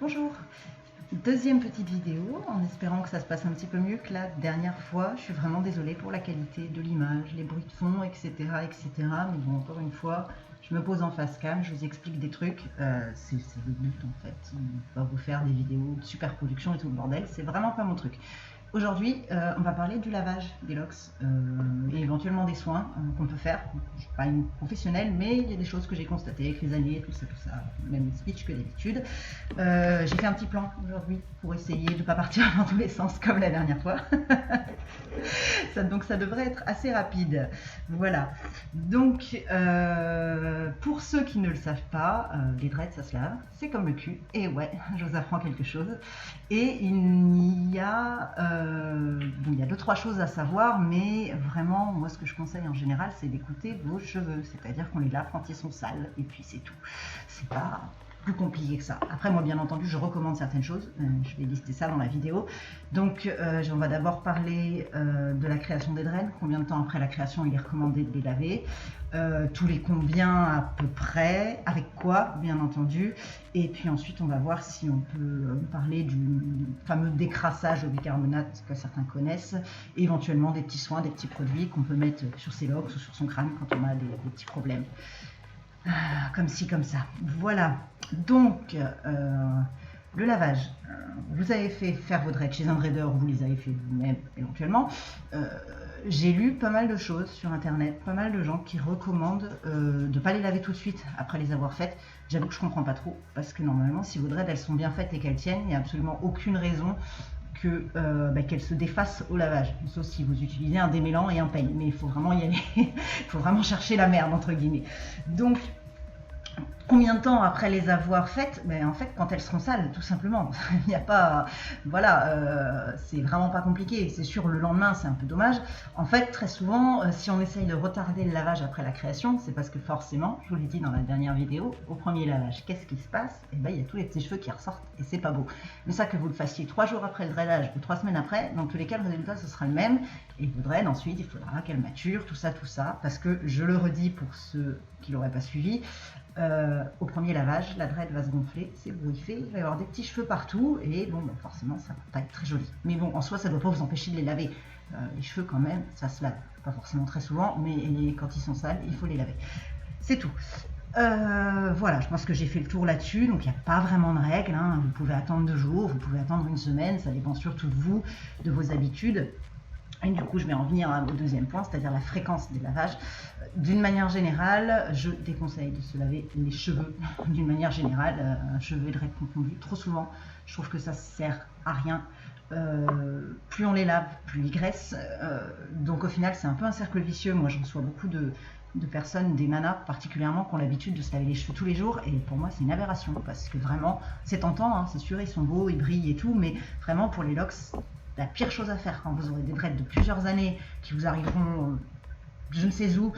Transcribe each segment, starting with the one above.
Bonjour, deuxième petite vidéo, en espérant que ça se passe un petit peu mieux que la dernière fois. Je suis vraiment désolée pour la qualité de l'image, les bruits de fond, etc., etc. Mais bon, encore une fois, je me pose en face cam, je vous explique des trucs. C'est le but en fait, pas vous faire des vidéos de super production et tout le bordel. C'est vraiment pas mon truc. Aujourd'hui, on va parler du lavage des locks et éventuellement des soins qu'on peut faire. Je ne suis pas une professionnelle, mais il y a des choses que j'ai constatées avec les années, tout ça, même speech que d'habitude. J'ai fait un petit plan aujourd'hui pour essayer de ne pas partir dans tous les sens comme la dernière fois. Donc ça devrait être assez rapide. Voilà. Donc, pour ceux qui ne le savent pas, les dreads, ça se lave. C'est comme le cul. Et ouais, je vous apprends quelque chose. Et il y a 2-3 choses à savoir, mais vraiment, moi, ce que je conseille en général, c'est d'écouter vos cheveux. C'est-à-dire qu'on les lave quand ils sont sales, et puis c'est tout. C'est pas plus compliqué que ça. Après, moi, bien entendu, je recommande certaines choses. Je vais lister ça dans la vidéo. Donc, on va d'abord parler de la création des dreads. Combien de temps après la création il est recommandé de les laver, tous les combien à peu près, avec quoi, bien entendu. Et puis ensuite, on va voir si on peut parler du fameux décrassage au bicarbonate que certains connaissent, et éventuellement des petits soins, des petits produits qu'on peut mettre sur ses locks ou sur son crâne quand on a des petits problèmes. Comme ci, comme ça. Voilà. Donc, le lavage. Vous avez fait faire vos dreads chez un dreader, vous les avez fait vous-même éventuellement. J'ai lu pas mal de choses sur internet, pas mal de gens qui recommandent de ne pas les laver tout de suite après les avoir faites. J'avoue que je comprends pas trop, parce que normalement, si vos dreads elles sont bien faites et qu'elles tiennent, il n'y a absolument aucune raison qu'elle se défasse au lavage, sauf si vous utilisez un démêlant et un peigne, mais il faut vraiment y aller, il faut vraiment chercher la merde entre guillemets. Donc, combien de temps après les avoir faites? En fait, quand elles seront sales, tout simplement. Il n'y a pas, voilà, c'est vraiment pas compliqué. C'est sûr, le lendemain, c'est un peu dommage. En fait, très souvent, si on essaye de retarder le lavage après la création, c'est parce que forcément, je vous l'ai dit dans la dernière vidéo, au premier lavage, qu'est-ce qui se passe? Il y a tous les petits cheveux qui ressortent et c'est pas beau. Mais ça, que vous le fassiez 3 jours après le drainage ou 3 semaines après, dans tous les cas, le résultat, ce sera le même. Et vos dreads, ensuite, il faudra qu'elles maturent, tout ça, parce que je le redis pour ceux qui l'auraient pas suivi. Au premier lavage, la dread va se gonfler, c'est bourriffé, il va y avoir des petits cheveux partout et bon, forcément ça va pas être très joli. Mais bon, en soi, ça ne doit pas vous empêcher de les laver. Les cheveux quand même, ça se lave, pas forcément très souvent, mais quand ils sont sales, il faut les laver. C'est tout. Voilà, je pense que j'ai fait le tour là-dessus, donc il n'y a pas vraiment de règles, hein. Vous pouvez attendre 2 jours, vous pouvez attendre 1 semaine, ça dépend surtout de vous, de vos habitudes. Et du coup, je vais en venir au deuxième point, c'est-à-dire la fréquence des lavages. D'une manière générale, je déconseille de se laver les cheveux. D'une manière générale, cheveux et dread confondus, trop souvent, je trouve que ça sert à rien. Plus on les lave, plus ils graissent. Donc au final, c'est un peu un cercle vicieux. Moi, je reçois beaucoup de personnes, des nanas particulièrement, qui ont l'habitude de se laver les cheveux tous les jours. Et pour moi, c'est une aberration, parce que vraiment, c'est tentant, hein, c'est sûr, ils sont beaux, ils brillent et tout, mais vraiment, pour les locks, la pire chose à faire quand vous aurez des dreads de plusieurs années qui vous arriveront je ne sais où,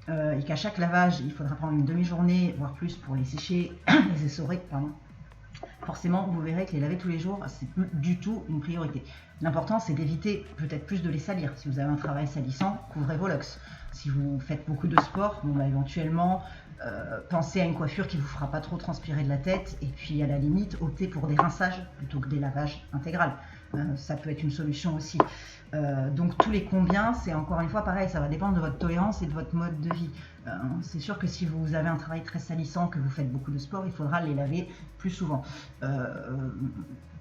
et qu'à chaque lavage il faudra prendre une demi-journée voire plus pour les sécher, les essorer, pardon. Forcément, vous verrez que les laver tous les jours, c'est plus du tout une priorité. L'important, c'est d'éviter peut-être plus de les salir. Si vous avez un travail salissant, couvrez vos locks. Si vous faites beaucoup de sport, éventuellement, pensez à une coiffure qui ne vous fera pas trop transpirer de la tête, et puis à la limite, optez pour des rinçages plutôt que des lavages intégrales. Ça peut être une solution aussi. Donc tous les combien, c'est encore une fois pareil, ça va dépendre de votre tolérance et de votre mode de vie. C'est sûr que si vous avez un travail très salissant, que vous faites beaucoup de sport, il faudra les laver plus souvent.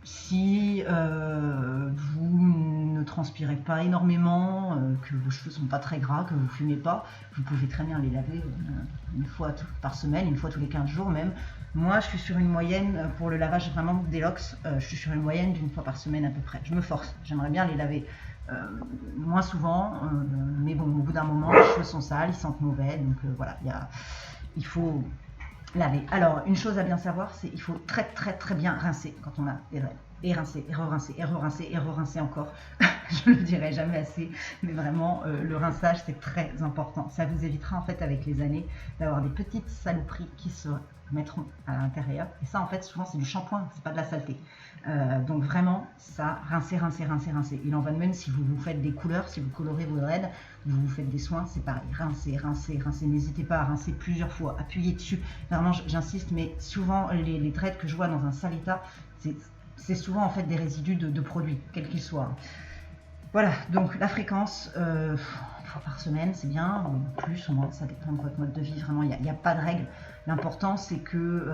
Si vous ne transpirez pas énormément, que vos cheveux sont pas très gras, que vous fumez pas, vous pouvez très bien les laver une fois par semaine, une fois tous les 15 jours même. Moi, je suis sur une moyenne, pour le lavage vraiment des locks, je suis sur une moyenne d'1 fois par semaine à peu près. Je me force, j'aimerais bien les laver moins souvent, mais bon, au bout d'un moment, les cheveux sont sales, ils sentent mauvais, donc voilà, il faut laver. Alors, une chose à bien savoir, c'est qu'il faut très très très bien rincer quand on a des dreads. et rincer, et re-rincer, et re-rincer, et re-rincer encore. Je ne le dirai jamais assez, mais vraiment, le rinçage, c'est très important. Ça vous évitera, en fait, avec les années, d'avoir des petites saloperies qui se mettront à l'intérieur. Et ça, en fait, souvent, c'est du shampoing, c'est pas de la saleté. Donc vraiment, ça, rincer, rincer, rincer, rincer. Il en va de même si vous vous faites des couleurs, si vous colorez vos dreads, vous vous faites des soins, c'est pareil. Rincer, rincer, rincer. N'hésitez pas à rincer plusieurs fois, appuyez dessus. Vraiment, j'insiste, mais souvent, les dreads que je vois dans un sale état, c'est souvent en fait des résidus de produits, quels qu'ils soient. Voilà, donc la fréquence, une fois par semaine, c'est bien, plus ou moins, ça dépend de votre mode de vie, vraiment, il n'y a pas de règle. L'important, c'est que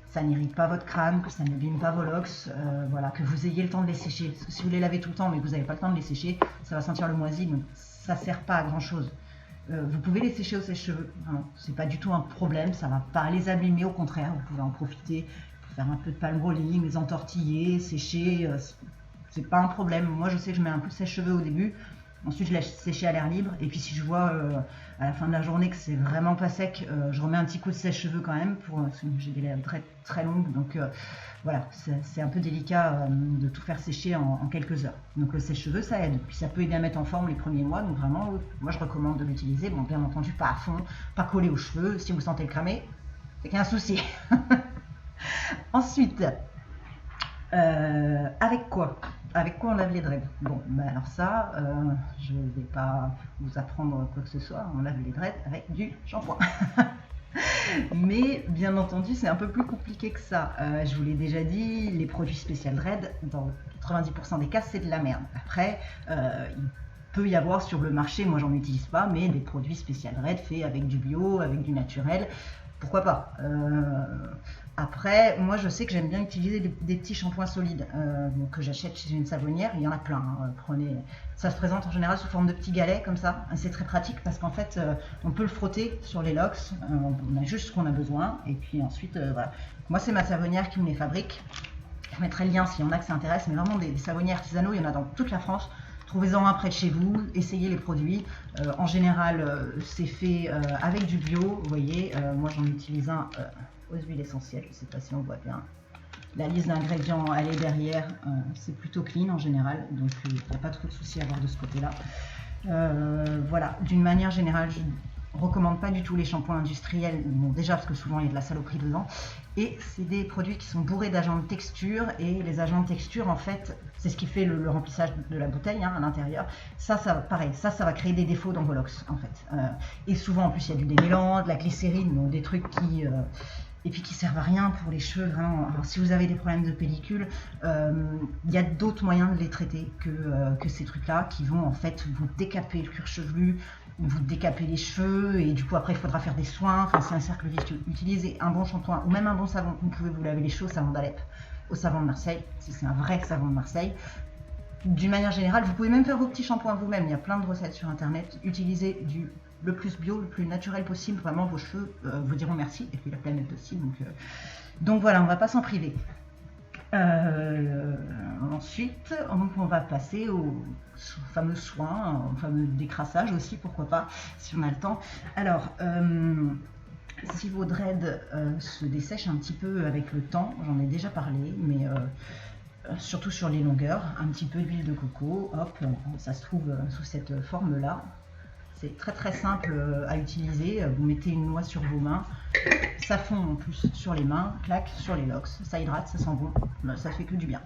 ça n'irrite pas votre crâne, que ça n'abîme pas vos locks, voilà, que vous ayez le temps de les sécher. Parce que si vous les lavez tout le temps, mais que vous n'avez pas le temps de les sécher, ça va sentir le moisi, donc ça ne sert pas à grand-chose. Vous pouvez les sécher au sèche-cheveux, c'est pas du tout un problème, ça ne va pas les abîmer, au contraire, vous pouvez en profiter pour faire un peu de palm rolling, les entortiller, sécher, c'est pas un problème. Moi, je sais que je mets un coup de sèche-cheveux au début. Ensuite, je laisse sécher à l'air libre. Et puis, si je vois à la fin de la journée que c'est vraiment pas sec, je remets un petit coup de sèche-cheveux quand même. J'ai des lèvres très, très longues. Donc, voilà, c'est un peu délicat de tout faire sécher en quelques heures. Donc, le sèche-cheveux, ça aide. Puis, ça peut aider à mettre en forme les premiers mois. Donc, vraiment, moi, je recommande de l'utiliser. Bon, bien entendu, pas à fond, pas collé aux cheveux. Si vous sentez le cramer, c'est qu'il y a un souci. Ensuite, avec quoi on lave les dreads? Bon, ben alors ça, je ne vais pas vous apprendre quoi que ce soit, on lave les dreads avec du shampoing. Mais bien entendu, c'est un peu plus compliqué que ça. Je vous l'ai déjà dit, les produits Special Dread, dans 90% des cas, c'est de la merde. Après, il peut y avoir sur le marché, moi j'en utilise pas, mais des produits Special Dread faits avec du bio, avec du naturel. Pourquoi pas? Après, moi je sais que j'aime bien utiliser des petits shampoings solides donc, que j'achète chez une savonnière, il y en a plein. Prenez... Ça se présente en général sous forme de petits galets comme ça, c'est très pratique parce qu'en fait on peut le frotter sur les locks, on a juste ce qu'on a besoin et puis ensuite voilà. Moi c'est ma savonnière qui me les fabrique, je mettrai le lien s'il y en a que ça intéresse, mais vraiment des savonniers artisanaux, il y en a dans toute la France. Trouvez-en un près de chez vous, essayez les produits. En général, c'est fait avec du bio, vous voyez. Moi, j'en utilise un aux huiles essentielles, je ne sais pas si on voit bien. La liste d'ingrédients, elle est derrière. C'est plutôt clean en général, donc il n'y a pas trop de soucis à avoir de ce côté-là. Voilà, d'une manière générale, je ne recommande pas du tout les shampoings industriels, bon, déjà parce que souvent il y a de la saloperie dedans, et c'est des produits qui sont bourrés d'agents de texture, et les agents de texture en fait, c'est ce qui fait le remplissage de la bouteille à l'intérieur. Ça pareil, ça va créer des défauts dans vos locks en fait. Et souvent en plus il y a du démêlant, de la glycérine, donc des trucs qui... et puis qui servent à rien pour les cheveux, vraiment. Alors, si vous avez des problèmes de pellicule, il y a d'autres moyens de les traiter que ces trucs-là qui vont en fait vous décaper le cuir chevelu, vous décaper les cheveux et du coup après il faudra faire des soins, enfin c'est un cercle vicieux. Utilisez un bon shampoing ou même un bon savon, vous pouvez vous laver les cheveux au savon d'Alep, au savon de Marseille, si c'est un vrai savon de Marseille. D'une manière générale, vous pouvez même faire vos petits shampoings vous-même, il y a plein de recettes sur internet, utilisez le plus bio, le plus naturel possible, vraiment vos cheveux vous diront merci, et puis la planète aussi, donc voilà, on va pas s'en priver. Ensuite, on va passer au fameux soin, au fameux décrassage aussi, pourquoi pas, si on a le temps. Alors, si vos dreads se dessèchent un petit peu avec le temps, j'en ai déjà parlé, mais surtout sur les longueurs, un petit peu d'huile de coco, hop, ça se trouve sous cette forme-là. C'est très très simple à utiliser, vous mettez une noix sur vos mains, ça fond en plus sur les mains, clac, sur les locks, ça hydrate, ça sent bon, ça fait que du bien.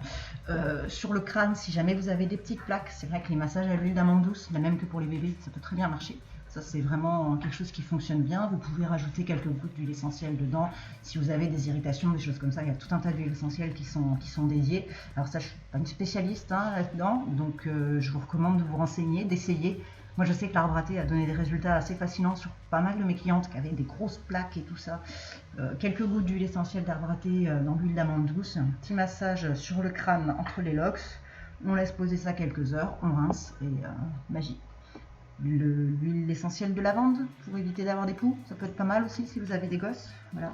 Sur le crâne, si jamais vous avez des petites plaques, c'est vrai que les massages à l'huile d'amande douce, la même que pour les bébés, ça peut très bien marcher. Ça c'est vraiment quelque chose qui fonctionne bien, vous pouvez rajouter quelques gouttes d'huile essentielle dedans, si vous avez des irritations, des choses comme ça, il y a tout un tas d'huiles essentielles qui sont dédiées. Alors ça, je ne suis pas une spécialiste là-dedans, donc je vous recommande de vous renseigner, d'essayer. Moi, je sais que l'arbre à thé a donné des résultats assez fascinants sur pas mal de mes clientes qui avaient des grosses plaques et tout ça. Quelques gouttes d'huile essentielle d'arbre à thé dans l'huile d'amande douce, un petit massage sur le crâne entre les locks, on laisse poser ça quelques heures, on rince et magie. L'huile essentielle de lavande pour éviter d'avoir des poux, ça peut être pas mal aussi si vous avez des gosses. Voilà.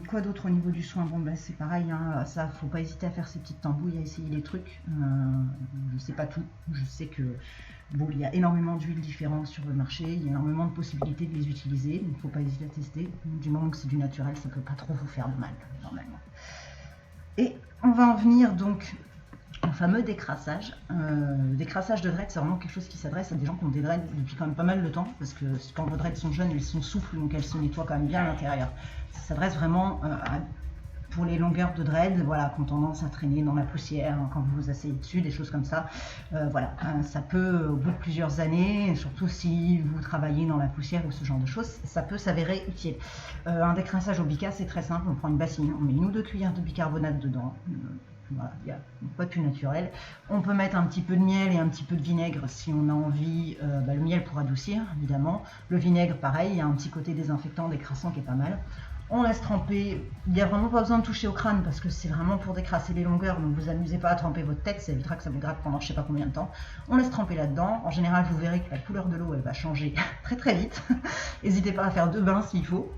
Quoi d'autre au niveau du soin? Bon, ben, c'est pareil, ça, faut pas hésiter à faire ces petites tambouilles, à essayer les trucs. Je sais pas tout, je sais que bon, il y a énormément d'huiles différentes sur le marché, il y a énormément de possibilités de les utiliser, il ne faut pas hésiter à tester. Du moment que c'est du naturel, ça peut pas trop vous faire de mal, normalement. Et on va en venir donc au fameux décrassage. Le décrassage de dreads, c'est vraiment quelque chose qui s'adresse à des gens qui ont des dreads depuis quand même pas mal de temps, parce que quand vos dreads sont jeunes, elles sont souples, donc elles se nettoient quand même bien à l'intérieur. Ça s'adresse vraiment pour les longueurs de dread, voilà, qui ont tendance à traîner dans la poussière, hein, quand vous vous asseyez dessus, des choses comme ça. Voilà, ça peut, au bout de plusieurs années, surtout si vous travaillez dans la poussière ou ce genre de choses, ça peut s'avérer utile. Un décrassage au bica, c'est très simple, on prend une bassine, on met 1 ou 2 cuillères de bicarbonate dedans. Voilà, il n'y a pas plus naturel. On peut mettre un petit peu de miel et un petit peu de vinaigre si on a envie. Le miel pour adoucir, évidemment. Le vinaigre, pareil, il y a un petit côté désinfectant, décrassant qui est pas mal. On laisse tremper. Il n'y a vraiment pas besoin de toucher au crâne parce que c'est vraiment pour décrasser les longueurs. Donc vous amusez pas à tremper votre tête, ça évitera que ça vous gratte pendant je sais pas combien de temps. On laisse tremper là-dedans. En général, vous verrez que la couleur de l'eau, elle va changer très très vite. N'hésitez pas à faire 2 bains s'il faut.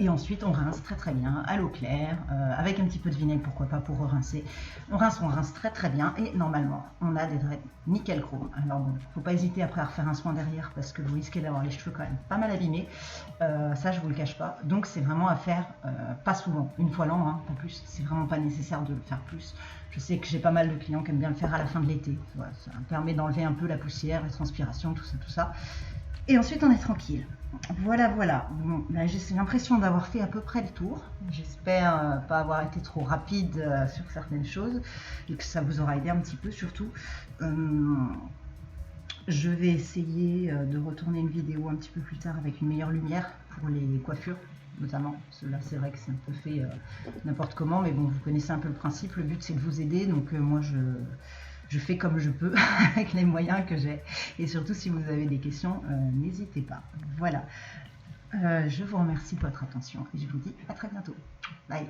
Et ensuite on rince très très bien à l'eau claire, avec un petit peu de vinaigre, pourquoi pas, pour rincer. On rince très très bien et normalement on a des dreads nickel chrome. Alors bon, faut pas hésiter après à refaire un soin derrière parce que vous risquez d'avoir les cheveux quand même pas mal abîmés, ça je vous le cache pas. Donc c'est vraiment à faire pas souvent, 1 fois l'an, hein, en plus c'est vraiment pas nécessaire de le faire plus. Je sais que j'ai pas mal de clients qui aiment bien le faire à la fin de l'été, voilà, ça permet d'enlever un peu la poussière, la transpiration, tout ça. Et ensuite on est tranquille. Voilà. Bon, là, j'ai l'impression d'avoir fait à peu près le tour. J'espère pas avoir été trop rapide sur certaines choses et que ça vous aura aidé un petit peu surtout. Je vais essayer de retourner une vidéo un petit peu plus tard avec une meilleure lumière pour les coiffures notamment. Là c'est vrai que c'est un peu fait n'importe comment, mais bon, vous connaissez un peu le principe. Le but c'est de vous aider, donc moi je fais comme je peux avec les moyens que j'ai. Et surtout, si vous avez des questions, n'hésitez pas. Voilà. Je vous remercie pour votre attention et je vous dis à très bientôt. Bye.